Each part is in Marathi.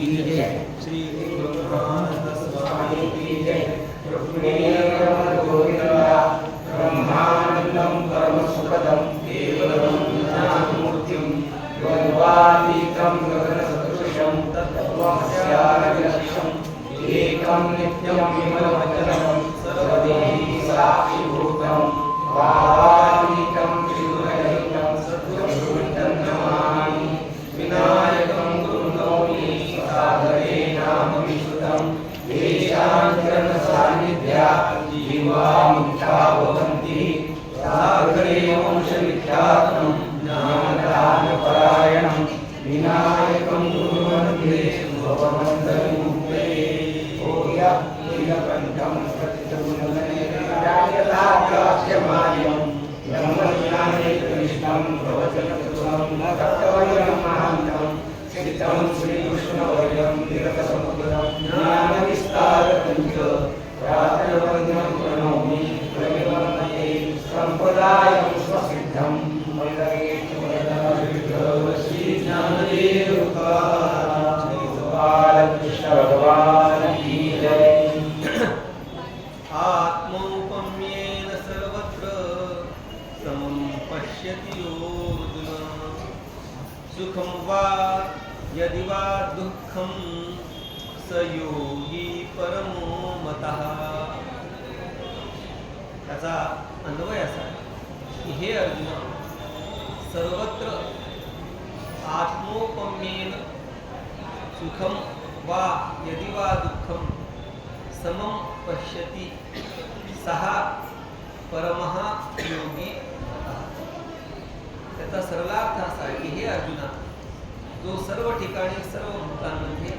की जय, श्री ब्रह्मानंद स्वामी की जय। ब्रह्मानंदं परमसुखदं केवलं ज्ञानमूर्तिं योगातीतं गगनसदृशं तत्त्वमस्यादिलक्ष्यम् एकं नित्यं विमलमचलं सर्वदेहि साक्षिभूतं भावातीतं त्रिगुणरहितं सद्गुरुं नमामि। विनायकं गुरुनौमि सागरे नाम विश्रुतं देशान्तरसान्निध्यात् जीवा मुक्ता भवन्ति। सागरे वंशविख्यातं ज्ञानदानपरायणं विनायकं गुरुवन्दे भवमन्तविमुक्ते। नीलकण्ठं प्रतितमुनयनार्यलाभ्यास्यमार्यं ब्रह्मज्ञाने कृष्णं प्रवचनकृतं तत्त्वमहान्तं सिद्धं श्रीकृष्णवर्यं निरतसमुद्रं ज्ञानविस्तारकं च रात्रवन्द्यं प्रणौमि प्रविवर्तये सम्प्रदायं स्वसिद्धं श्रीज्ञानदेव बालकृष्ण भगवान की जय। आत्मौपम्येन सर्वत्र समं पश्यति योऽर्जुन सुखं वा यदि वा दुःखं स योगी परमो मतः। त्याचा अन्वय असा की हे अर्जुन, सर्वत्र आत्मौपम्येन सुखम वा यदि वा दुःखम समम पश्यति सः परमः योगी। त्याचा सरलार्थ असा आहे की हे अर्जुना, जो सर्व ठिकाणी सर्व भूतांमध्ये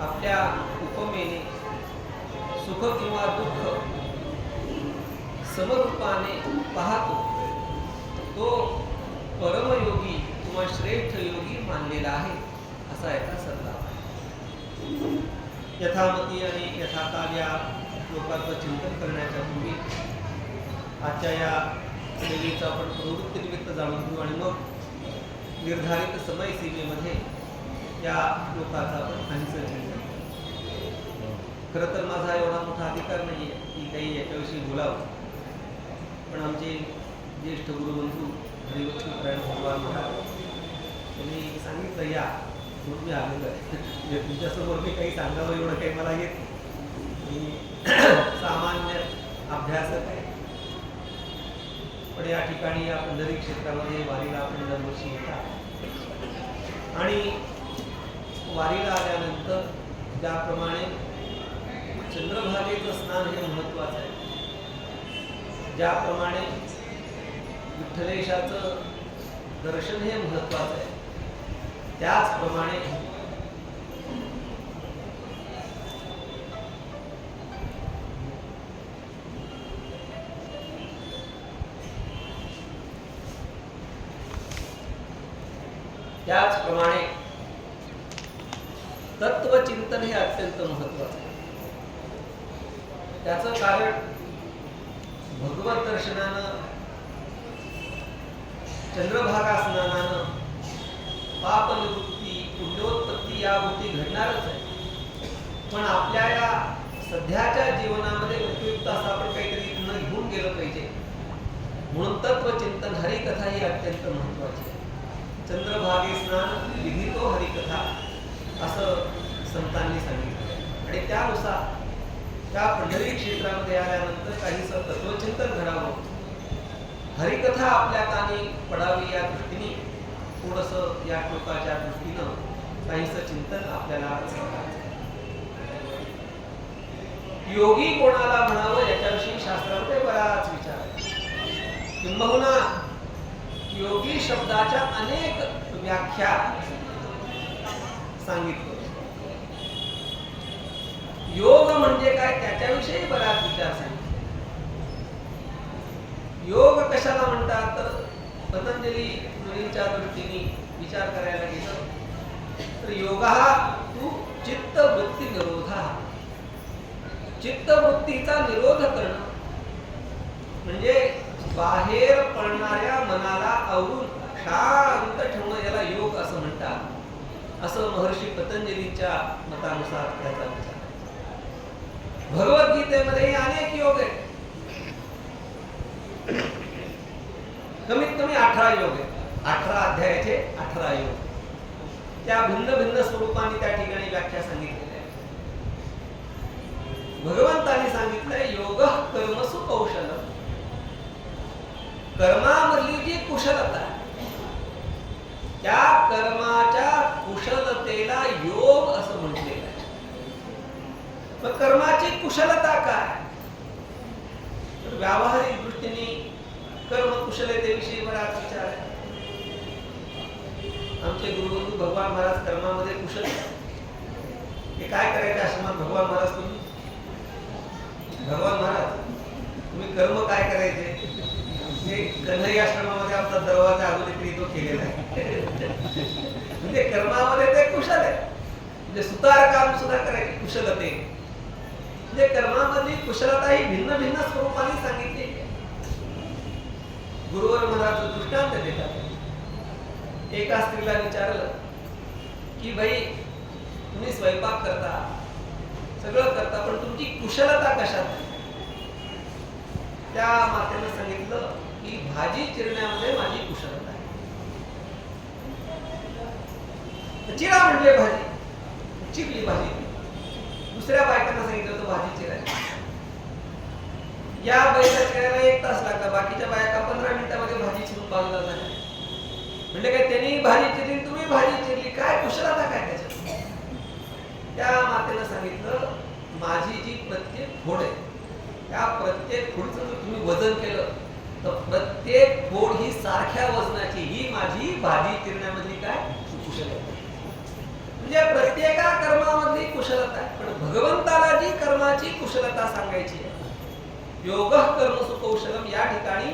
आपल्या उपमेने सुख किंवा दुःख समरूपाने पाहतो, तो परमयोगी किंवा श्रेष्ठ योगी मानलेला आहे, असा याचा सरला। यथामती आणि यथाकाल या श्लोकाचं चिंतन करण्याच्या पूर्वी आजच्या या सेवेचा आपण प्रवृत्तीनिमित्त जाणून घेऊ आणि मग निर्धारित समय सीमेमध्ये या श्लोकाचा आपण काहीसं चिंतन। खरं तर माझा एवढा मोठा अधिकार नाही आहे की काही याच्याविषयी बोलावं, पण आमचे ज्येष्ठ गुरुबंधू हरिवंशनारायण भगवान महाराज त्यांनी सांगितलं या म्हणून मी आलेलो आहे। तुमच्यासमोर मी काही सांगावं एवढं काही मला येत, मी सामान्य अभ्यासक आहे, पण या ठिकाणी या पंढरी क्षेत्रामध्ये वारीला आपण दरवर्षी येतात आणि वारीला आल्यानंतर ज्याप्रमाणे चंद्रभागेचं स्नान हे महत्त्वाचं आहे, ज्याप्रमाणे विठ्ठलेशाचं दर्शन हे महत्त्वाचं आहे, त्याचप्रमाणे तत्वचिंतन हे अत्यंत महत्त्वाचं आहे। त्याचं कारण भगवत दर्शनानं, चंद्रभागा स्नानानं पापनिवृत्ती पुण्योत्पत्ती या गोष्टी घडणारच आहे, पण आपल्या या सध्याच्या जीवनामध्ये उपयुक्त असं आपण काहीतरी पुन्हा घेऊन गेलं पाहिजे, म्हणून तत्वचिंतन हरिकथा ही अत्यंत महत्त्वाची आहे। चंद्रभागे स्नान विधितो हरिकथा असं संतांनी सांगितलं आणि त्यानुसार त्या पंढरी क्षेत्रामध्ये आल्यानंतर काहीसं तत्वचिंतन घडावं, हरिकथा आपल्या कानी पडावी या दृष्टीने थोडंसं या श्लोकाच्या दृष्टीनं काहीसं चिंतन आपल्याला करायचं। योगी कोणाला म्हणावं याच्याविषयी शास्त्रामध्ये बराच विचार आहे, किंबहुना योगी शब्दाच्या अनेक व्याख्या सांगितलं। योग म्हणजे काय त्याच्याविषयी बराच विचार सांगितला। योग कशाला म्हणतात तर पतंजली मुनींच्या दृष्टीने विचार करायला गेलं तर योगा तू चित्तवृत्ती निरोधा, चित्तवृत्तीचा निरोध करणं म्हणजे बाहेर पडणाऱ्या मनाला आवरून शांत ठेवणं, याला योग असं म्हणतात। असं महर्षी पतंजलींच्या मतानुसार त्याचा विचार आहे. भगवद्गीतेमध्ये अनेक योग आहेत. कमीत कमी 18 योग आहेत. 18 अध्यायाचे 18 योग. त्या भिन्न भिन्न स्वरूपाने त्या ठिकाणी व्याख्या सांगितलेल्या आहे. भगवंतांनी सांगितलंय योग कर्मसु कौशलम. कर्मामधली जी कुशलता आहे त्या कर्माच्या कुशलतेला योग असं म्हटलेलं आहे. मग कर्माची कुशलता काय? तर व्यावहारिक दृष्टीने कर्म कुशलतेविषयी बराच विचार आहे. आमचे गुरुबंधू भगवान महाराज कर्मामध्ये कुशल. हे काय करायचे आश्रमात भगवान महाराज तुम्ही? भगवान महाराज तुम्ही कर्म काय करायचे? हे कन्हई आश्रमामध्ये आमचा दरवाजा अगोदर तो केलेला आहे. म्हणजे कर्मामध्ये ते कुशल आहे. म्हणजे सुतार काम सुद्धा करायचे कुशलते. म्हणजे कर्मामधली कुशलता ही भिन्न भिन्न स्वरूपाने सांगितली. गुरुवर महाराज दृष्टांत देतात. एका स्त्रीला विचारलं की बाई तुम्ही स्वयंपाक करता सगळं करता पण तुमची कुशलता कशात? त्या मातेनं सांगितलं की भाजी चिरण्यामध्ये माझी कुशलता आहे. चिरा म्हणजे भाजी चिरली भाजी. दुसऱ्या बायकांना सांगितलं होतं भाजी चिरायला. या बाईला चिरायला 1 तास लागला. बाकीच्या बायका 15 मिनिटामध्ये भाजी चिरून बाजूला झाल्या. म्हणजे काय त्यांनी भाजी चिरली तुम्ही भाजी चिरली. काय कुशलता काय त्याच्यात? त्या मातेनं सांगितलं माझी जी प्रत्येक फोड आहे त्या प्रत्येक फोडचं जर तुम्ही वजन केलं तर प्रत्येक फोड ही सारख्या वजनाची. ही माझी भाजी चिरण्यामधली काय कुशलता. म्हणजे प्रत्येका कर्मामधली कुशलता आहे. पण भगवंताला जी कर्माची कुशलता सांगायची आहे योग कर्मसु कौशलम. या ठिकाणी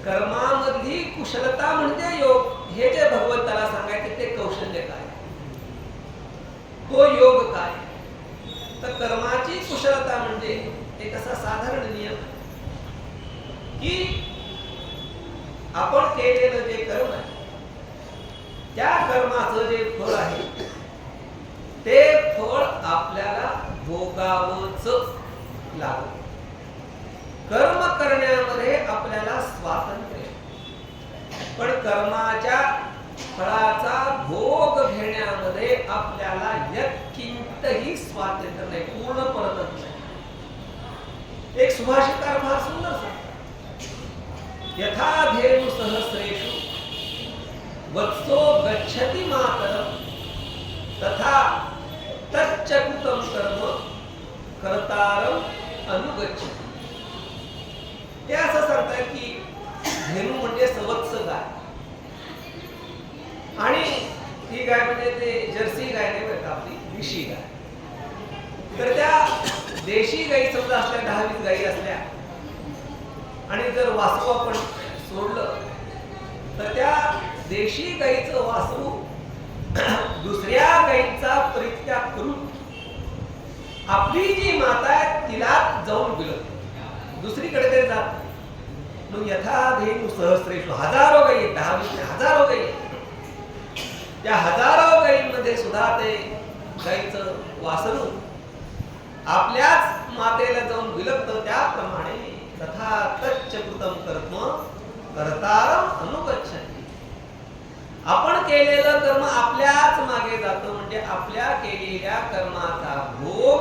कर्मामधली कुशलता म्हणजे योग. हे जे भगवंताला सांगायचे ते कौशल्य काय, तो योग काय? तर कर्माची कुशलता म्हणजे एक असा साधारण नियम की आपण केलेलं जे कर्म आहे त्या कर्माचं जे फळ आहे ते फळ आपल्याला भोगावंच लागतं. कर्म करण्यामध्ये आपल्याला स्वातंत्र्य, पण कर्माच्या फळाचा भोग घेण्यामध्ये आपल्याला यत्किंतही स्वातंत्र्य नाही, पूर्ण परतंत्र नाही. एक सुभाषितकार फार सुंदर सांगतात, यथा धेनु सहस्रेषु वत्सो गच्छति मातरम तथा तच्च कृतं कर्म कर्तारम अनुगच्छति. ते असं सांगतात की धेनु म्हणजे सवत्स गाय आणि ही गाय म्हणजे ते जर्सी गाय नाही बरं का, आपली देशी गाय. तर त्या देशी गाई समजा असल्या 10-20 गाई असल्या आणि जर वासरू आपण सोडलं तर त्या देशी गाईचं वासरू दुसऱ्या गाईचा परित्याग करून आपली जी माता आहे तिला जाऊन बिलत दुसरीकडे ते जात. मग यथा धेनु सहस्रेषु हजारो गाई, 10-20 हजारो गाई, त्या हजारो गाईंमध्ये सुद्धा ते गाईचं वासरू आपल्याच मातेला जाऊन विलगत. त्याप्रमाणे तथा तच्च कृतं कर्म कर्तारम अनुगच्छति. आपण केलेलं कर्म आपल्याच मागे जातं. म्हणजे आपल्या केलेल्या कर्माचा भोग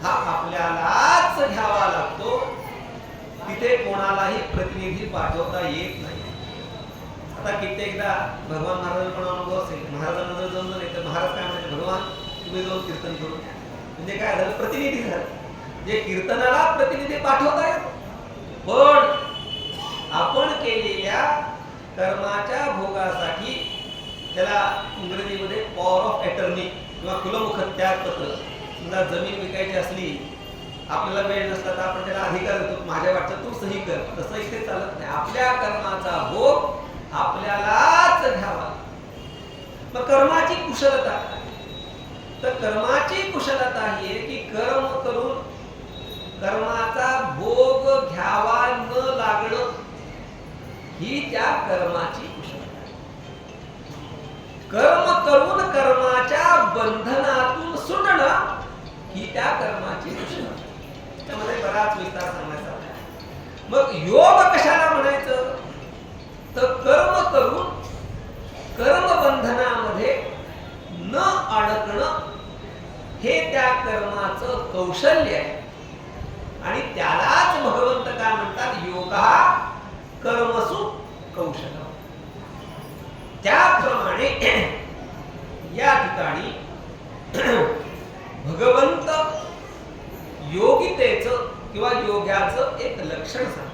हा आपल्यालाच घ्यावा लागतो. तिथे कोणालाही प्रतिनिधी पाठवता येत नाही. आता कित्येकदा भगवान महाराजांना पण अनुभव असेल, महाराजांना जर जमलं नाही तर महाराज काय म्हणाले, भगवान तुम्ही जाऊन कीर्तन करून. म्हणजे काय झालं, प्रतिनिधी झालं. जे कीर्तनाला प्रतिनिधी पाठवता येत, पण आपण केलेल्या कर्माच्या भोगासाठी त्याला इंग्रजीमध्ये पॉवर ऑफ अटर्नी किंवा कुलमुखत्यागपत्र. समजा जमीन विकायची असली, आपल्याला वेळ नसला तर आपण त्याला अधिकार देतो, माझ्या वाटतं तू सही कर. तसं इथे चालत नाही. आपल्या कर्माचा भोग आपल्यालाच घ्यावा. मग कर्माची कुशलता काय? तर कर्माची कुशलता ही आहे की कर्म करून कर्माचा भोग घ्यावा न लागणं ही त्या कर्माची कुशलता. कर्म करून कर्माच्या बंधनातून सुटणं ही त्या कर्माची लक्षणं. त्यामध्ये बराच विस्तार सांगायचा आहे. मग योग कशाला म्हणायचं? तर कर्म करून कर्मबंधनामध्ये न अडकणं हे त्या कर्माचं कौशल्य आहे. आणि त्यालाच भगवंत काय म्हणतात? योगा कर्मसु कौशलम. त्याप्रमाणे या ठिकाणी भगवंत योगितेचं किंवा योग्याचं एक लक्षण सांगतात.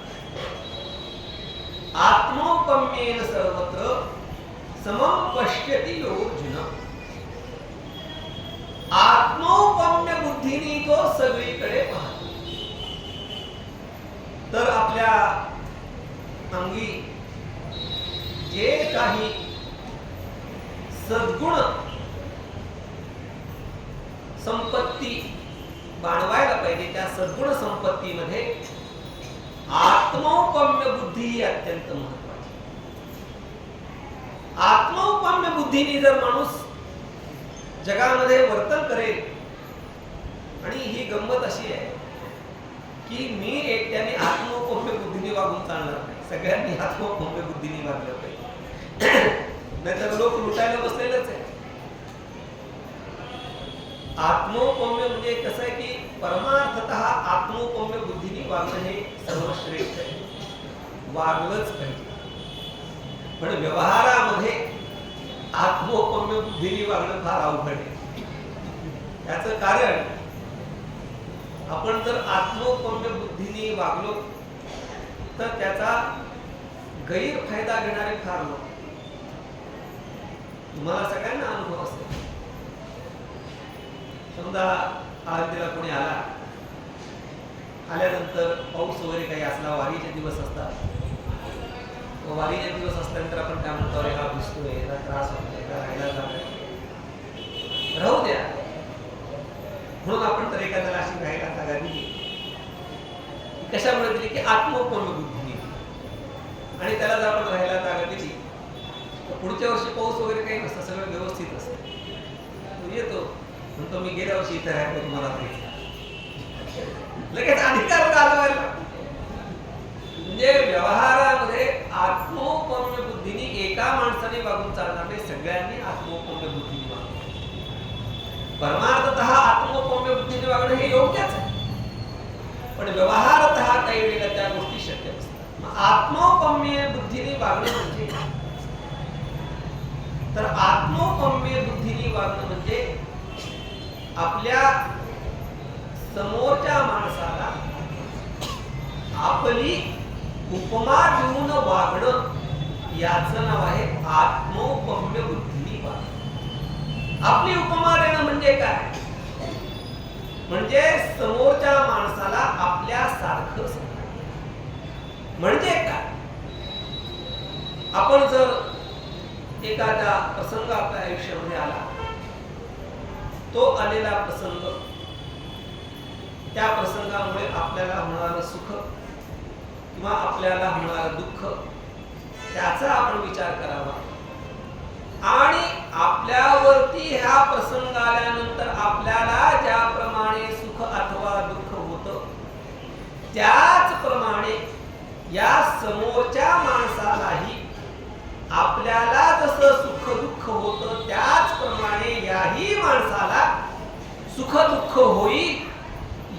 आत्मोपम्येन सर्वत्र समं पश्यति योर्जुन. आत्मोपम्य बुद्धीने तो सगळीकडे पाहतो. तर आपल्या अंगी जे काही सद्गुण संपत्ती बाणवायला पाहिजे, त्या सद्गुण संपत्तीमध्ये आत्मौपम्य बुद्धी ही अत्यंत महत्वाची. आत्मौपम्य बुद्धीने जर माणूस जगामध्ये वर्तन करेल, आणि ही गंमत अशी आहे की मी एकट्याने आत्मौपम्य बुद्धीने वागून चालणार नाही, सगळ्यांनी आत्मौपम्य बुद्धीने वागलं पाहिजे. नाहीतर लोक लुटायला बसलेलंच आहे. आत्मौपम्य म्हणजे कसं आहे की परमार्थतः आत्मौपम्य बुद्धीने वागणं हे सर्वश्रेष्ठ आहे, वागलंच पाहिजे. पण व्यवहारामध्ये आत्मौपम्य बुद्धीने वागणं फार अवघड आहे. याचं कारण आपण जर आत्मौपम्य बुद्धीने वागलो तर त्याचा गैरफायदा घेणारे फार लोक. तुम्हाला सगळ्यांना अनुभव असेल. समजा आळंदीला कोणी आल्यानंतर पाऊस वगैरे काही असला, वारीचे दिवस असतात. वारीचे दिवस असल्यानंतर आपण काय म्हणतो, अरे हा भिजतोय, याला त्रास होतोय, याला राहायला जातोय, राहू द्या. म्हणून आपण तर एखाद्याला अशी राहायला जागा दिली. कशामुळे दिली? की आत्मोपम्य बुद्धीने. आणि त्याला जर आपण राहायला जागा दिली तर पुढच्या वर्षी पाऊस वगैरे काही नसतं, सगळं व्यवस्थित असतं. तो येतो म्हणतो मी गेल्या वर्षी इथे राहिलो, तुम्हाला लगेच अधिकार गाजवायला. म्हणजे व्यवहारामध्ये आत्मोपम्य बुद्धीने एका माणसाने वागून चालणार नाही, सगळ्यांनी आत्मोपम्य बुद्धीने वागणं. परमार्थतः आत्मोपम्य बुद्धीने वागणं हे योग्यच आहे, पण व्यवहारतः काही वेळेला त्या गोष्टी शक्य नसतात. मग आत्मोपम्य बुद्धीने वागणं म्हणजे तर आत्मोपम्य बुद्धीने वागणं म्हणजे आपल्या समोरच्या माणसाला आपली उपमा देऊन वागणं, याचं नाव आहे आत्मोपम्य बुद्धीने वागणं. आपली उपमा देणं म्हणजे काय? म्हणजे समोरच्या माणसाला आपल्या सारखं समजणं. म्हणजे काय? आपण जर एखादा प्रसंग आपल्या आयुष्यामध्ये आला, तो आलेला प्रसंग, त्या प्रसंगामुळे आपल्याला होणारं सुख किंवा आपल्याला होणारं दुःख, त्याचा आपण विचार करावा. आणि आपल्यावरती ह्या प्रसंग आल्यानंतर आपल्याला ज्याप्रमाणे सुख अथवा दुःख होतं, त्याचप्रमाणे या समोरच्या माणसालाही आपल्याला जसं सुख दुःख होतं, त्याचप्रमाणे याही माणसाला सुख दुःख होईल,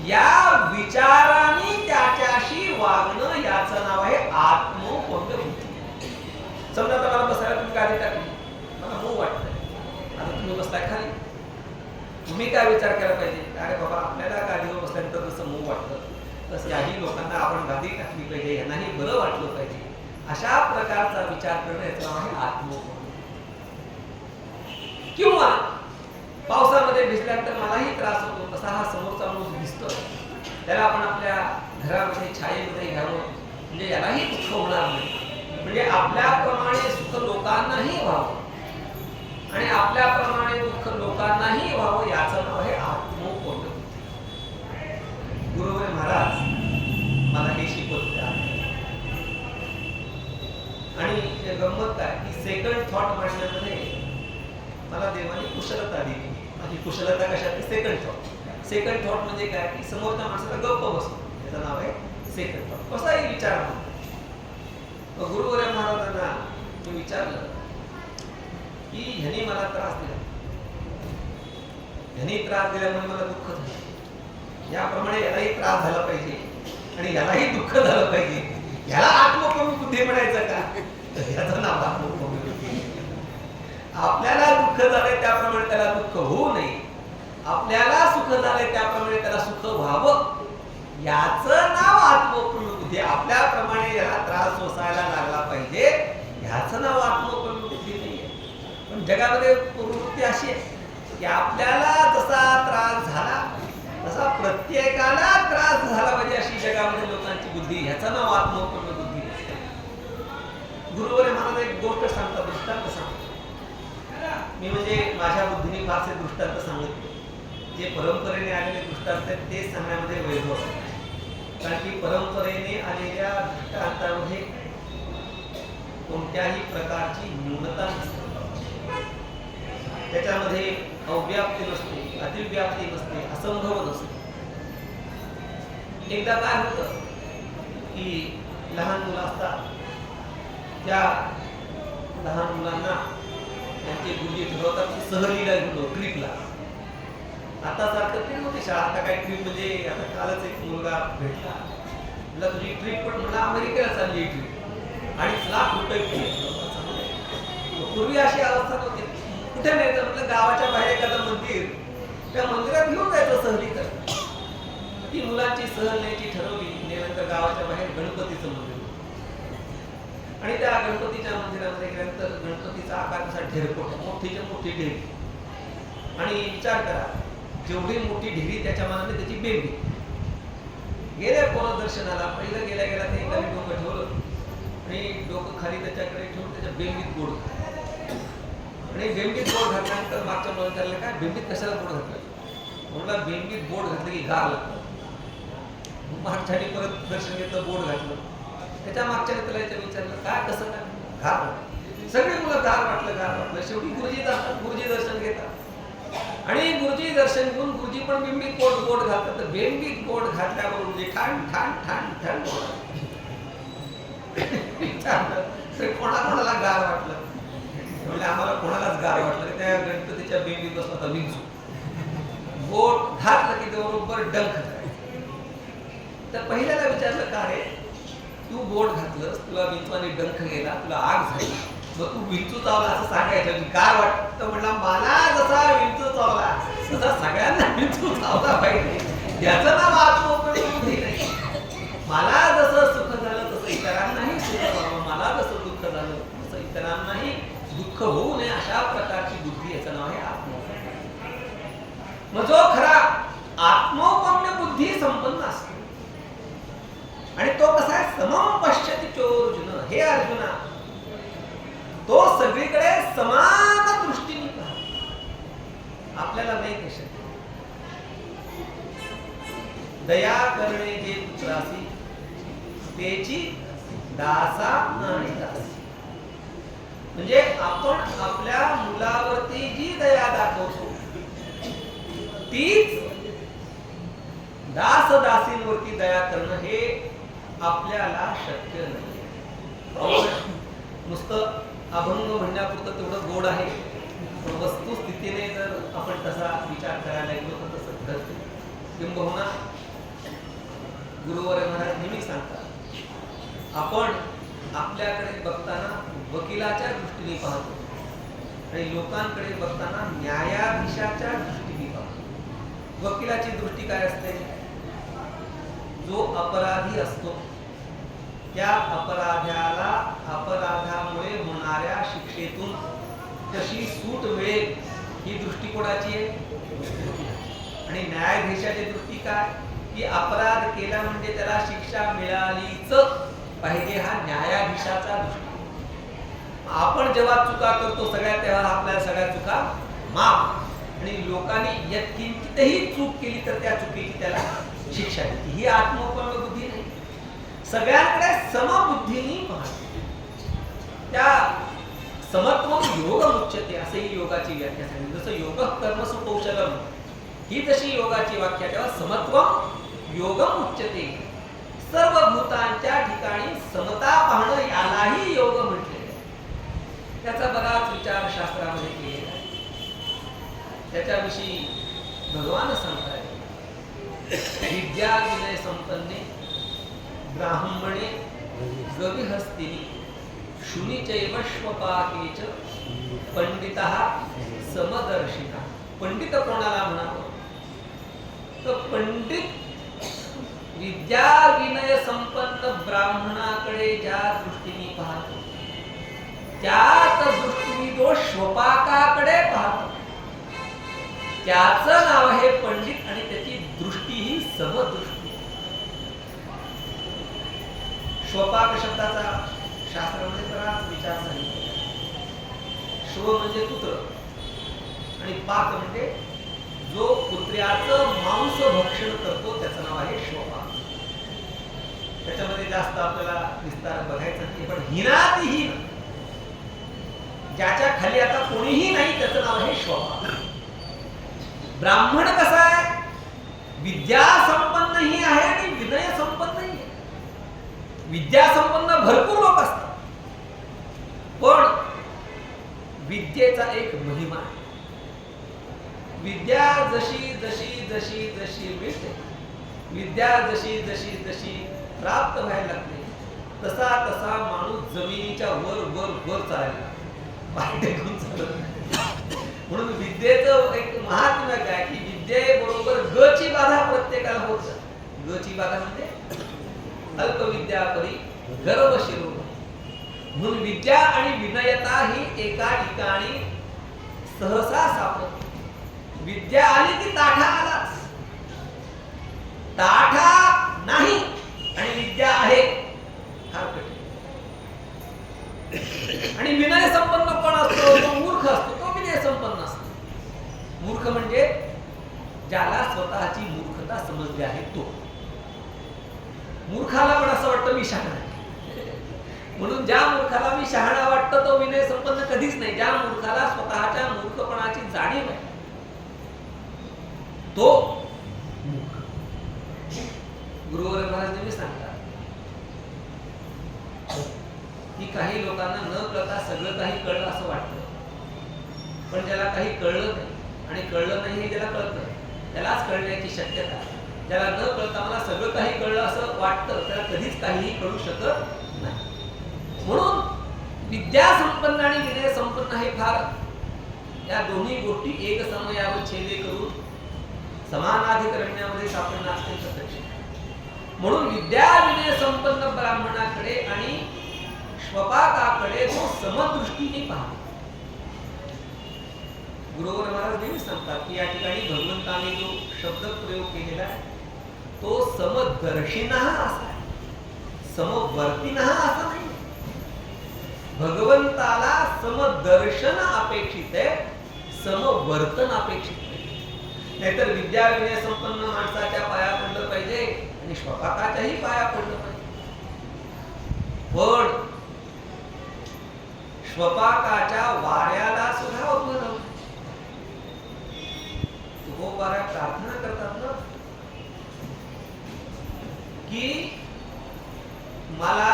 या विचाराने त्याच्याशी वागणं, याचं नाव आहे आत्मोपम्य बुद्धी. समजा तुम्हाला बसायला तुम्ही गादी टाकली, मला मऊ वाटतंय, आता तुम्ही बसलाय खाली. तुम्ही काय विचार केला पाहिजे? अरे बाबा, आपल्याला गादीवर बसल्यानंतर जसं मऊ वाटतं तसं याही लोकांना आपण गादी टाकली पाहिजे, यांनाही बरं वाटलं पाहिजे. अशा प्रकारचा विचार करणं, याचं नाव आहे आत्मोपम्य. किंवा पावसामध्ये भिजल्यानंतर मलाही त्रास होतो, तसा हा समोरचा माणूस भिजतो, त्याला आपण आपल्या घरामध्ये छायेमध्ये घ्यावं, म्हणजे यालाही दुःख होणार नाही. म्हणजे आपल्याप्रमाणे सुख लोकांनाही व्हावं आणि आपल्याप्रमाणे दुःख लोकांनाही व्हावं, याचं नाव आहे आत्मोपम्य. गुरुदेव महाराज मला हे शिकवत होते. आणि गंमत काय की सेकंड थॉट मांडण्यामध्ये मला देवाने कुशलता दिली. माझी कुशलता कशात? Second thought. सेकंड थॉट म्हणजे काय की समोरच्या माणसाला गप्प बसतो, त्याचं नाव आहे सेकंड थॉट. कसाही विचार म्हणतो. गुरुवर्य महाराजांना मी विचारलं की ह्याने मला त्रास दिला, ह्याने त्रास दिल्यामुळे मला दुःख झालं, याप्रमाणे यालाही त्रास झाला पाहिजे आणि यालाही दुःख झालं पाहिजे, ह्याला आत्मकर्मी बुद्धी म्हणायचं का? तर ह्याचं नाव आत्मकर्मी बुद्धी. आपल्याला दुःख झालंय त्याप्रमाणे त्याला दुःख होऊ नये, आपल्याला सुख झालंय त्याप्रमाणे त्याला सुख व्हावं, याचं नाव आत्मकर्मी बुद्धी. आपल्याप्रमाणे याला त्रास सोसायला लागला पाहिजे, ह्याचं नाव आत्मकर्मी बुद्धी नाहीये. पण जगामध्ये प्रवृत्ती अशी आहे की आपल्याला जसा त्रास झाला तसा प्रत्येकाला त्रास झाला पाहिजे, अशी जगामध्ये लोकांची बुद्धी. ह्याचं नाव आत्मकर्मी बुद्धी. गुरुवर्य महाराज एक गोष्ट सांगतात, दृष्टांत सांगतात. मी म्हणजे माझ्या बुद्धीने फारसे दृष्टांत सांगितले, जे परंपरेने आलेले दृष्टांत आहेत ते सांगण्यामध्ये वैभव आहे. कारण की परंपरेने आलेल्या दृष्टांतामध्ये कोणत्याही प्रकारची न्यूनता नसते, त्याच्यामध्ये अव्याप्ती नसते, अतिव्याप्ती नसते, असंभव नसते. एकदा काय होतं की लहान मुलं असतात, त्या लहान मुलांना त्यांचे गुरुजी ठरवतात की सहलीला घेऊन ट्रिपला. आता सारखं ट्रिप होती शाळा, आता काय ट्रिप म्हणजे आता कालच एक मुलगा भेटला, म्हटलं तुझी ट्रिप पण म्हणा अमेरिकेला चालली ट्रिप, 2.5 लाख रुपये. पूर्वी अशी अवस्था नव्हती, कुठे न्यायचं म्हटलं गावाच्या बाहेर एखादं मंदिर, त्या मंदिरात घेऊन जायचं सहली कर. ती मुलांची सहल न्यायची ठरवली. नंतर गावाच्या बाहेर गणपतीचं मंदिर आणि त्या गणपतीच्या मंदिरामध्ये गेल्यानंतर गणपतीचा आकार कसा ढेरपोट, मोठीच्या मोठी ढेरी. आणि विचार करा, जेवढी मोठी ढेरी त्याच्या मानाने त्याची बेंबी. गेले पोरं दर्शनाला, पहिलं गेल्या गेल्या ते एकाने डोकं ठेवलं आणि डोकं खाली त्याच्याकडे ठेवून त्याच्या बेंबीत गोड आणि बेंबीत बोट घातल्यानंतर मागच्या मुलाला विचारलं काय बेंबीत कशाला बोट घातलं? म्हणला बेंबीत बोट घातलं की गार लागतं. मागच्याने परत दर्शन घेतलं, बोट घातलं. त्याच्या मागच्याने त्याला विचारलं काय कसं काय? गार वाटलं. सगळी मुलं गार वाटलं. शेवटी गुरुजी जातात, गुरुजी दर्शन घेतात आणि गुरुजी दर्शन घेऊन गुरुजी पण बेंबीत बोट घालतात. तर बेंबीत बोट घातल्यावर गुरुजी ठाण ठाण ठाण ठाण विचारलं कोणाला गार वाटलं? म्हणजे आम्हाला कोणालाच गार वाटलं. त्या गणपतीच्या बेंबीत बसला होता विंचू. बोट घातलं की बरोबर डंख करायचं. तर पहिल्याला विचारलं का रे तू बोट घातलंस, तुला विंचवाने डंख गेला, तुला आग झाली, मग तू विंचू चावला असं सांगायचं काय वाटतं? म्हणला मला जसा विंचू चावला तसा सगळ्यांना विंचू चावला पाहिजे, याचं नाव आत्मोपयोगी नाही. मला जसं सुख झालं तसं इतरांनाही सुख व्हावं, मला जसं दुःख झालं तसं इतरांनाही दुःख होऊ नये, अशा प्रकारची बुद्धी, याचं नाव आहे आत्मोपम्य. मग जो खरा आत्मोपम्य बुद्धी संपन्न असतो आणि तो कसा आहे, समम पश्यति चोर्जुन, हे अर्जुना तो सगळीकडे समान दृष्टीने पाहतो. आपल्याला नाही कशात दया करणे जे पुत्रासी त्याची दासा आणि दासी. म्हणजे आपण आपल्या मुलावरती जी दया दाखवतो तीच दास दासींवरती दया करणं हे आपल्याला शक्य नाही. नुसतं अभंग म्हणण्यापुरतं तेवढं गोड आहे, पण वस्तुस्थितीने जर आपण तसा विचार करायला गेलो तर तसं घडतं. किंबहुना गुरुवर्य महाराज नेहमी सांगतात, आपण आपल्याकडे बघताना वकिलाच्या दृष्टीने पाहतो आणि लोकांकडे बघताना न्यायाधीशाच्या दृष्टीने पाहतो. वकिलाची दृष्टी काय असते? जो अपराधी असतो त्या अपराध्याला अपराधामुळे होणाऱ्या शिक्षेतून कशी सूट मिळेल ही दृष्टी कोणाची आहे? आणि न्यायाधीशाची दृष्टी काय की अपराध केला म्हणजे त्याला शिक्षा मिळालीच पाहिजे, हा न्यायाधीशाचा दृष्टी. आपण जेव्हा चुका करतो सगळ्या तेव्हा आपल्या सगळ्या चुका माफ, आणि लोकांनी यत्किंचितही चूक केली तर त्या चुकीची त्याला शिक्षा देते. ही आत्मोपम्य बुद्धी नाही. सगळ्यांकडे समबुद्धीने पाहतो. त्या समत्वम योग उच्यते असे ही योगाची व्याख्या सांगितली. जसं योग कर्मसु कौशलम ही जशी योगाची व्याख्या, तेव्हा समत्वम योगम उच्यते. सर्व भूतांच्या ठिकाणी समता पाहणं यालाही योग म्हटले. त्याचा बराच विचार शास्त्रामध्ये केलेला आहे. त्याच्याविषयी भगवान सांगतात, विद्या विनय संपन्ने ब्राह्मणे गविहस्तिनी शुनिचैव श्वपाकेच पंडितः समदर्शिता. पंडित कोणाला म्हणावं तर पंडित विद्या विनय संपन्न ब्राह्मणाकडे ज्या दृष्टीने पाहतो त्याच दृष्टीने तो श्वपाकाकडे पाहतो. त्याचं नाव आहे पंडित आणि त्याची दृष्टी ही समदृष्टी. श्वपाक शब्दाचा शास्त्रामध्ये बराच विचार सांगितला. श्व म्हणजे पुत्र आणि पाक म्हणजे जो कुत्र्याचं मांस भक्षण करतो त्याचं नाव आहे श्वपाक. त्याच्यामध्ये जास्त आपल्याला विस्तार बघायचा नाही, पण हिनातिहीन ज्याच्या खाली आता कोणीही नाही त्याचं नाव आहे श्वपाक. ब्राह्मण कसा आहे, विद्या संपन्नही आहे आणि विनय संपन्नही आहे. विद्या संपन्न भरपूर लोक असतात, पण विद्येचा एक महिमा आहे. विद्या जशी जशी जशी जशी मिळते, विद्या जशी जशी जशी प्राप्त व्हायला लागते, तसा तसा माणूस जमिनीच्या वर वर वर चालायला पाय टेकून चालत नाही. म्हणून विद्येचं एक महात्म्य काय की विद्येबरोबर ग ची बाधा प्रत्येकाला होत जाते. ग ची बाधा म्हणजे अल्पविद्या परी गर्व शिरो. म्हणून विद्या आणि विनयता ही एका ठिकाणी सहसा सापडते. विद्या आली की ताठा आलाच, ताठा नाही आणि विद्या आहे फार कठीण. आणि विनय संपन्न कोण असतो, तो मूर्ख असतो, तो विनय संपन्न असतो. मूर्ख म्हणजे ज्याला स्वतःची मूर्खता समजली आहे तो. मूर्खाला पण असं वाटतं मी शहाणा आहे, म्हणून ज्या मूर्खाला मी शहाणा वाटतं तो विनय संपन्न कधीच नाही. ज्या मूर्खाला स्वतःच्या मूर्खपणाची जाणीव आहे तो मूर्ख. गुरुवर महाराज नेहमी सांगतात की काही लोकांना न कळता सगळं काही कळलं असं वाटतं, पण ज्याला काही कळलं नाही आणि कळलं नाही हे ज्याला कळतं त्यालाच कळण्याची शक्यता आहे. ज्याला न कळता मला सगळं काही कळलं असं वाटतं त्याला कधीच काहीही कळू शकत नाही. म्हणून विद्या संपन्न आणि विनय संपन्न हे फार, या दोन्ही गोष्टी एक समयावर छेदे करून समानाधिकरण्यामध्ये सापडणं अत्यंत कठीण. म्हणून विद्या विनय संपन्न ब्राह्मणाकडे आणि श्वपाकाकडे तो समदृष्टीने पाहतो. गुरुवर महाराज नेहमी सांगतात की या ठिकाणी भगवंताने जो शब्द प्रयोग केलेला आहे तो समदर्शिनः असा आहे, समवर्तिनः असा नाही. भगवंताला समदर्शन अपेक्षित आहे, समवर्तन अपेक्षित नाही. नाहीतर विद्या विनय संपन्न माणसाच्या पाया पडलं पाहिजे आणि श्वपाकाच्याही पाया पडलं पाहिजे. पण श्वपाकाच्या वाऱ्याला सुद्धा उभं राहू. तुकोबारा प्रार्थना करतात ना की मला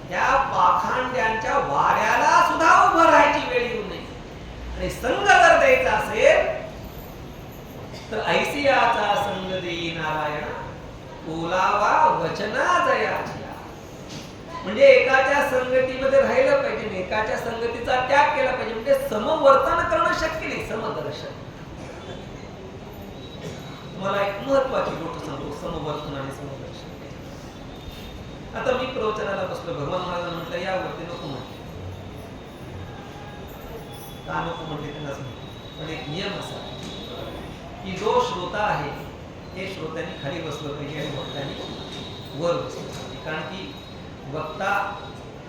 त्या पाखांड्यांच्या वाऱ्याला सुद्धा उभं राहायची वेळ येऊ नये. आणि संग जर द्यायचा असेल तर ऐसियाचा संग देई नारायण ओलावा वचना जयाची. म्हणजे एकाच्या संगतीमध्ये राहिलं पाहिजे, एकाच्या संगतीचा त्याग केला पाहिजे. म्हणजे समवर्तन करणं शक्य नाही, समदर्शन. तुम्हाला एक महत्वाची गोष्ट सांगतो, समवर्तन आणि समदर्शन. आता मी प्रवचनाला बसलो, भगवान महाराज म्हटलं यावरती नको म्हटलं, का नको म्हटले त्यांनाच म्हटलं. पण एक नियम असा की जो श्रोता आहे ते श्रोत्यांनी खाली बसलं पाहिजे आणि वक्त्यांनी वर बसलं पाहिजे. कारण की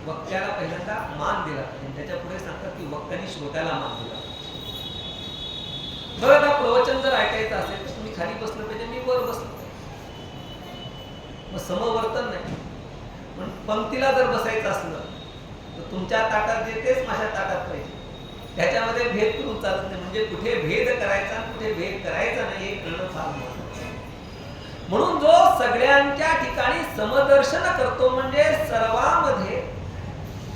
वक्त्याला पहिल्यांदा मान दिला पाहिजे. त्याच्या पुढे सांगतात की वक्त्यांनी श्रोत्याला मान दिला. बरं, आता प्रवचन जर ऐकायचं असेल तर तुम्ही खाली बसलं पाहिजे, मी वर बसलो पाहिजे. मग समवर्तन नाही. पण पंक्तीला जर बसायचं असलं तर तुमच्या ताटात जे तेच माझ्या ताटात पाहिजे. त्याच्यामध्ये भेद करून चालत नाही. म्हणजे कुठे भेद करायचा कुठे भेद करायचा नाही हे कळणं फार महत्त्वाचं आहे. म्हणून जो सगळ्यांच्या ठिकाणी समदर्शन करतो म्हणजे सर्वांमध्ये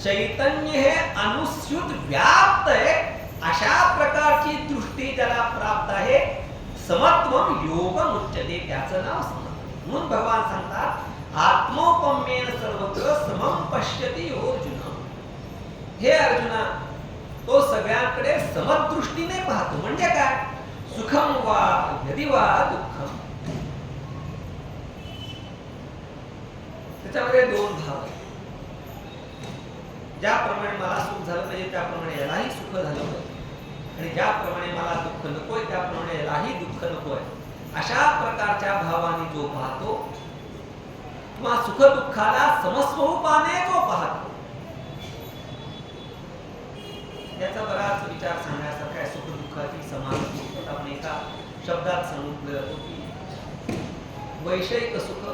चैतन्य हे अनुस्यूत व्याप्त आहे अशा प्रकारची दृष्टी ज्याला प्राप्त आहे समत्वम योगम उच्यते, त्याचं नाव समत्व. म्हणून भगवान सांगतात आत्मोपम्येन सर्वत्र समं पश्यति अर्जुन. हे अर्जुना, तो सगळ्यांकडे समदृष्टीने पाहतो. म्हणजे काय? सुखम वा यदि वा दुःखम. त्याच्यामध्ये दोन भाव आहेत. ज्याप्रमाणे मला सुख झालं पाहिजे त्याप्रमाणे यालाही सुख झालं पाहिजे, आणि ज्याप्रमाणे मला दुःख नकोय त्याप्रमाणे यालाही दुःख नकोय. अशा प्रकारच्या भावाने जो पाहतो किंवा सुख दुःखाला समस्वरूपाने जो पाहतो, याचा बराच विचार सांगण्यासारखा आहे. सुख दुःखाची समानता आपण एका शब्दात सांगितलं जातो की वैषयिक सुख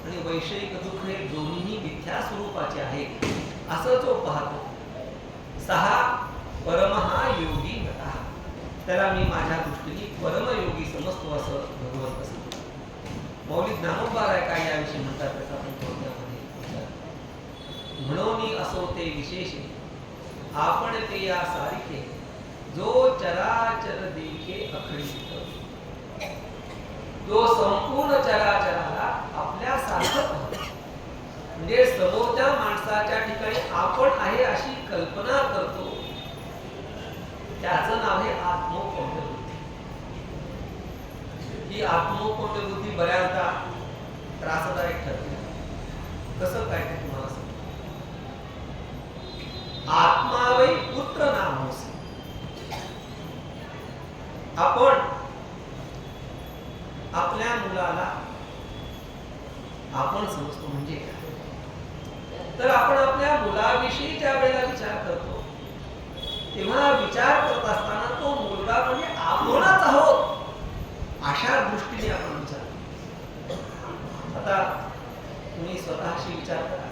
आणि वैषयिक दुःख हे दोन्ही मिथ्या स्वरूपाचे आहे असं जो पाहतो सहा परमहा योगी नटा. त्याला मी माझ्या दृष्टीने परमयोगी समजतो असं भगवंत सांगतो. मौलिक ज्ञानोबा आहे काय याविषयी म्हणतात त्याचा आपण थोडक्यामध्ये म्हणून असो ते विशेष आपण ते या सारिखे जो चराचर देखे अखंडित. जो संपूर्ण चराचराला आपल्या सारखं म्हणजे समोरच्या माणसाच्या ठिकाणी आपण आहे अशी कल्पना करतो, त्याचं नाव आहे आत्मोपम्य बुद्धी. ही आत्मोपम्य बुद्धी बऱ्याचदा त्रासदायक ठरते. कसं काय ते तुम्हाला सांगतो. आत्मा वै पुत्र नामोसी. आपण आपल्या मुलाला आपण समजतो म्हणजे काय? तर आपण आपल्या मुलाविषयी ज्या वेळेला विचार करतो तेव्हा विचार करत असताना तो मुलगा म्हणजे आपणच आहोत अशा दृष्टीने आपण विचार करतो. आता तुम्ही स्वतःशी विचार करा.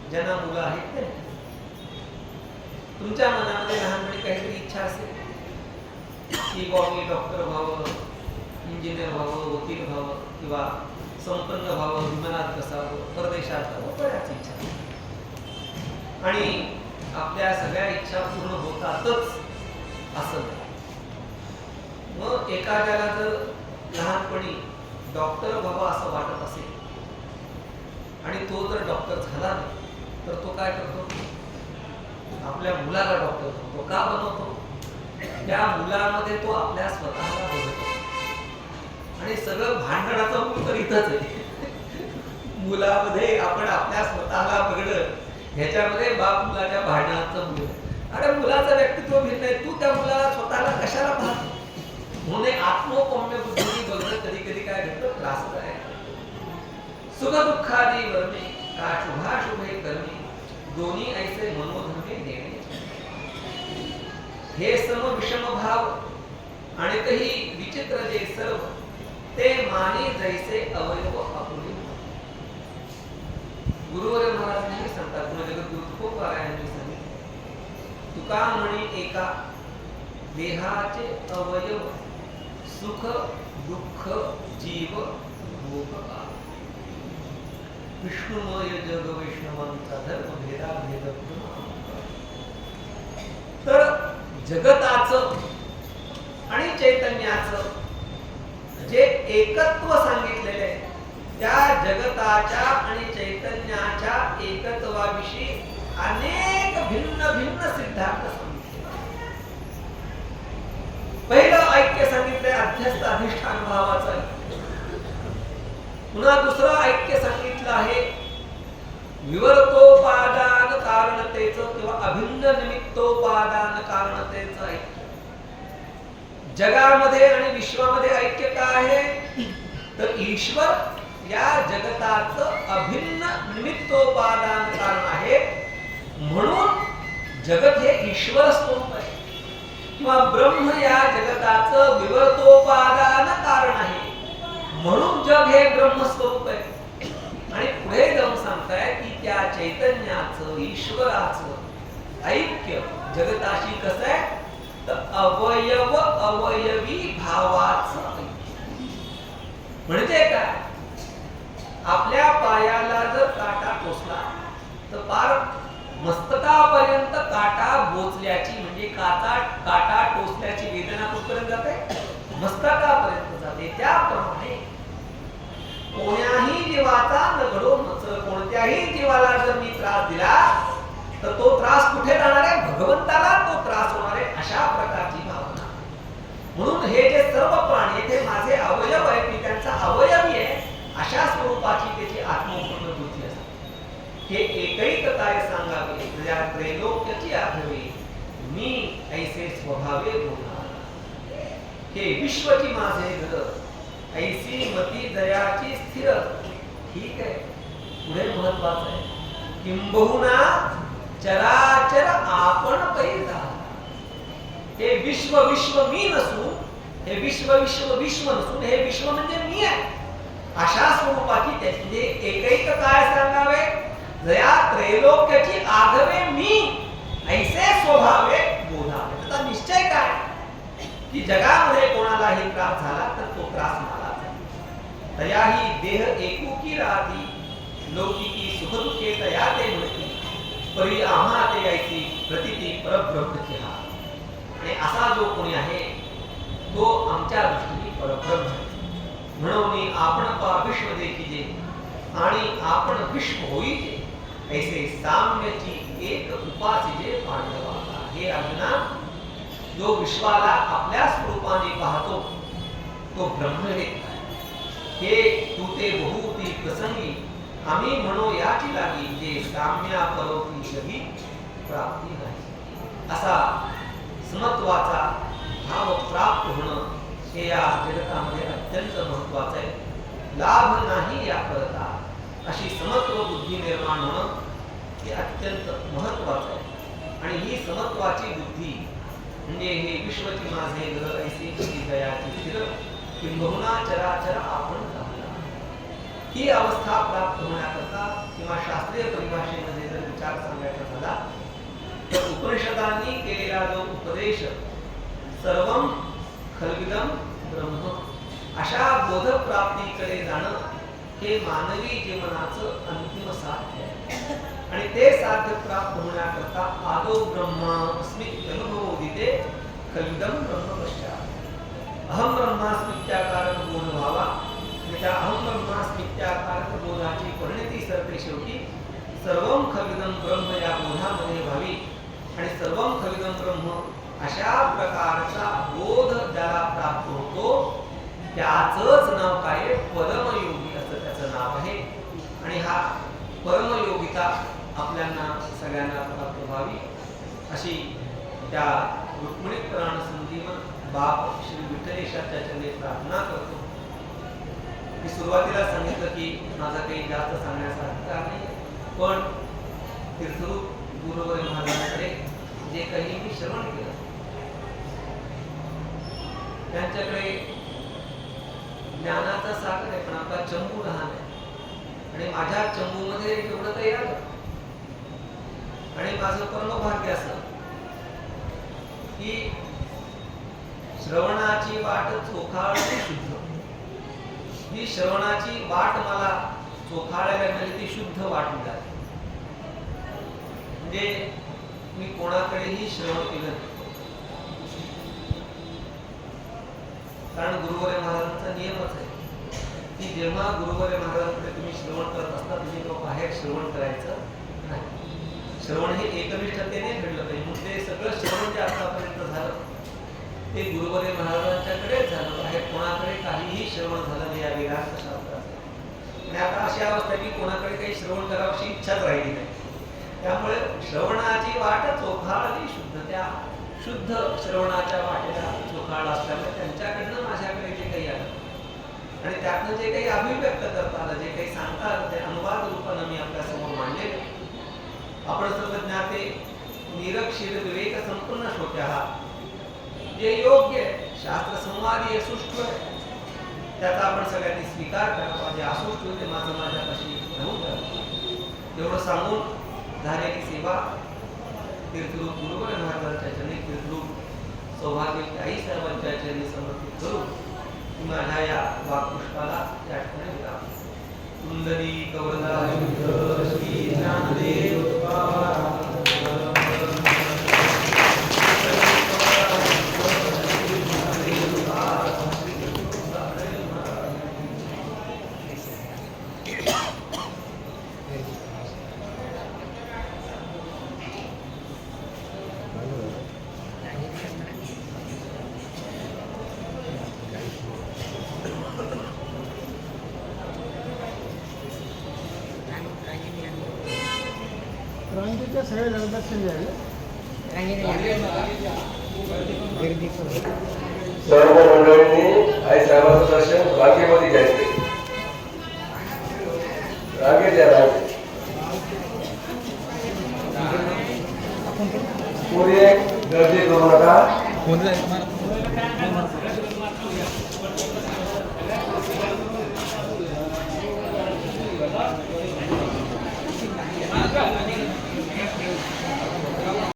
ज्यांना मुलं आहेत ते तुमच्या मनामध्ये लहानपणी काहीतरी इच्छा असेल की बाबा मी डॉक्टर व्हावं, इंजिनियर व्हावं, वकील व्हावं किंवा संपन्न व्हावं, विमानात बसावं, परदेशात जावं, बऱ्याच इच्छा. आणि आपल्या सगळ्या इच्छा पूर्ण होतातच असं. मग एखाद्याला जर लहानपणी डॉक्टर व्हावं असं वाटत असेल आणि तो जर डॉक्टर झाला नाही तर तो काय करतो? आपल्या मुलाला डॉक्टर बनवतो. का बनवतो? त्या मुलामध्ये तो आपल्या स्वतःला बघतो. आणि सगळं भांडणाचं मूळ तर इथंच आहे. मुलामध्ये आपण आपल्या स्वतःला बघणं ह्याच्यामध्ये बाप मुलाच्या भांडणाचं मूळ. अरे मुलाचं व्यक्तित्व भिन्न आहे, तू त्या मुलाला स्वतःला कशाला पाहतो? म्हणून आत्मोपम्य बुद्धीने बघणं कधी कधी काय घडतं? त्रासदायक. सुख दुःखादी वर्णे का शुभाशुभे कर्मे दोन्ही ऐसे मनोधर्मे देणे. हे सम विषम भाव आणि तही विचित्र जे सर्व ते माने जैसे अवयव आपुले. गुरुवर महाराजांनी सांगतात, जगद्गुरु तुकोबारायांनी सांगितले, तुका म्हणे एका देहाचे अवयव सुख दुःख जीव भोग. विष्णुमय जग वैष्णवांचा धर्म भेदा भेद. तर जगताचं आणि चैतन्याचं जे एकत्व सांगितलेले आहे त्या जगताच्या आणि चैतन्याच्या एकत्वाविषयी अनेक भिन्न भिन्न सिद्धांत सांगितले. पहिलं ऐक्य सांगितलंय अध्यस्त अधिष्ठान भावाचं. पुन्हा दुसरं ऐक्य सांगितलं आहे विवर्तोपादान कारणतेचं किंवा अभिन्न निमित्तोपादान कारणतेचं ऐक्य. जगामध्ये आणि विश्वामध्ये ऐक्य काय आहे? तर ईश्वर या जगताचं अभिन्न निमित्तोपादान कारण आहे. म्हणून जगत हे ईश्वर स्वरूप आहे किंवा ब्रह्म या जगताचं विवर्तोपादान कारण आहे. म्हणून जग हे ब्रह्मस्वरूप आहे. आणि पुढे जाऊन सांगताय की त्या चैतन्याचं ईश्वराचं ऐक्य जगताशी कसं आहे तर अवयव अवयवी भावाचं ऐक्य. म्हणजे काय, आपल्या पायाला जर काटा टोचला तर पार मस्तकापर्यंत काटा बोचल्याची म्हणजे काटा टोचल्याची वेदना कुठपर्यंत जाते, मस्तकापर्यंत जाते. त्याप्रमाणे कोण्याही जीवाचा न घडो मचळ, कोणत्याही जीवाला जर मी त्रास दिला तर तो त्रास कुठे जाणार आहे, भगवंताला तो त्रास होणार आहे, अशा प्रकारची भावना. म्हणून हे जे सर्व प्राणी हे माझे अवयव आहेत, मी त्यांचा अवयवी आहे, अशा स्वरूपाची त्याची आत्मोपन्न बुद्धी असते. हे एकैक काय सांगावे तुझ्या त्रैलोक्याची आठवे, मी ऐसे स्वभावे बोला. हे विश्वची माझे घर, ऐसी मती दयाची स्थिर. ठीक आहे, पुढे महत्वाचं आहे, किंबहुना चराचर आपण पैदा. हे विश्व विश्व मी नसून, हे विश्व विश्व विश्व नसून, हे विश्व म्हणजे मी आहे, अशा स्वरूपाची त्याचे एकैक काय सांगावे जया त्रैलोक्याची आघवे मी ऐसे स्वभावे बोधावे. त्याचा निश्चय काय की जगामध्ये कोणालाही त्रास झाला तर तो त्रास मलाच आहे. तयाही देह एकुकी राहती, लौकिकी सुखदुःखे तया ते म्हणती, परी आम्हा ते ऐसी प्रतीती परब्रह्मची हा. आणि असा जो कोणी आहे तो आमच्या दृष्टीने परब्रह्म आहे. म्हणून आपण पा विश्व देखीजे आणि आपण विश्व होईजे, ऐसे साम्यची एक उपासीजे पांडवाला. हे अर्जुना, जो विश्वाला आपल्या स्वरूपाने पाहतो तो ब्रह्मवेत्ता आहे. हे तू ते बहुती प्रसंगी आम्ही म्हणू याची लागी, जे साम्या परोती जगी प्राप्ती नाही. असा समत्वाचा भाव प्राप्त होणं हे या जगतामध्ये अत्यंत महत्वाचं आहे. लाभ नाही या करता अशी समत्व बुद्धी निर्माण होणं हे अत्यंत महत्वाचं आहे. आणि ही समत्वाची बुद्धी म्हणजे हे विश्वची माझे घर ऐसी दयाची स्थिर, किंबहुना चराचर आपण चालला. ही अवस्था प्राप्त होण्याकरता किंवा शास्त्रीय परिभाषेमध्ये जर विचार सांगायचा झाला तर उपनिषदांनी केलेला जो उपदेश सर्वम खल्विदम ब्रह्म, अशा बोधप्राप्तीकडे जाणं हे मानवी जीवनाचं अंतिम साध्य आहे. आणि ते साध्य प्राप्त होण्याकरता आदो ब्रह्मास्मि अनुभवोदिते खल्विदम ब्रह्म पश्चात अहम ब्रह्मास्मित्याकारक बोध व्हावा. आणि त्या अहम ब्रह्मास्मित्याकारक बोधाची परिणती सरते शेवटी सर्वम खल्विदम ब्रह्म या बोधामध्ये व्हावी. आणि सर्वम खल्विदम ब्रह्म अशा प्रकारचा बोध ज्याला प्राप्त होतो त्याचंच नाव काय, परमयोगी असं त्याचं नाव आहे. आणि हा परमयोगिता आपल्याला सगळ्यांना प्राप्त व्हावी अशी त्या रुक्मिणी प्राण संजीवन बाप श्री विठ्ठलेशाच्या चरणी प्रार्थना करतो. मी सुरुवातीला सांगितलं की माझा काही जास्त सांगण्याचा अधिकार नाही, पण तीर्थरूप गुरुवर महाराजांकडे जे काही मी श्रवण केलं त्यांच्याकडे ज्ञानाचा सागर आहे, पण आपला चंबू लहान आहे. आणि माझ्या चंबूमध्ये एवढं काही आलं. आणि माझं परमभाग्य असं की श्रवणाची वाट चोखाळली शुद्ध. ही श्रवणाची वाट मला चोखाळायला मिळाली, ती शुद्ध वाट मिळाली. म्हणजे मी कोणाकडेही श्रवण केलं नाही, कारण गुरुवरे महाराजांचा नियमच आहे की जेव्हा गुरुवरे महाराजांकडे तुम्ही श्रवण करत असता तुम्ही तो बाहेर श्रवण करायचं नाही. श्रवण हे एकनिष्ठतेने घडलं पाहिजे. म्हणून ते सगळं श्रवण जे आतापर्यंत झालं ते गुरुवरे महाराजांच्याकडेच झालं, बाहेर कोणाकडे काहीही श्रवण झालं नाही या वेदांत शास्त्राचं. आणि आता अशी अवस्था की कोणाकडे काही श्रवण करावशी इच्छाच राहिली नाही. त्यामुळे श्रवणाची वाट चोखाळली शुद्ध. त्या शुद्ध श्रवणाच्या वाटेला चोखाळ असल्यामुळे त्यांच्याकडनं माझ्याकडे जे काही आलं आणि त्यातनं जे काही अभिव्यक्त करता आलं, जे काही सांगता आलं, ते अनुवाद रूपानं मी आपल्या समोर मांडले. आपण सर्व ज्ञाते निरक्षीर विवेक संपूर्ण श्रोते आहात. जे योग्य आहे, शास्त्र संवादी सुष्ठू आहे, त्याचा आपण सगळ्यांनी स्वीकार करावा. जे असुष्ठू ते माझ्यापाशी राहून जावं. एवढं सांगून झालेली सेवा तीर्थरूप गुरुवर महाराजांच्या चरणी, तीर्थरूप सौभाग्य आई साहेबांच्या चरणी समर्पित करून माझ्या या वाक्पुष्पाला या ठिकाणी विराम. कुंडली कवरदा श्री ज्ञानदेव तुकाराम. रांगेच्या सगळ्या दर्शन घ्यावे. सर्व मंडळींनी आई साहेबांचं दर्शन रांगेमध्ये घ्यायचे. रांगेत या रांगेत. कोणी गर्दी करू नका.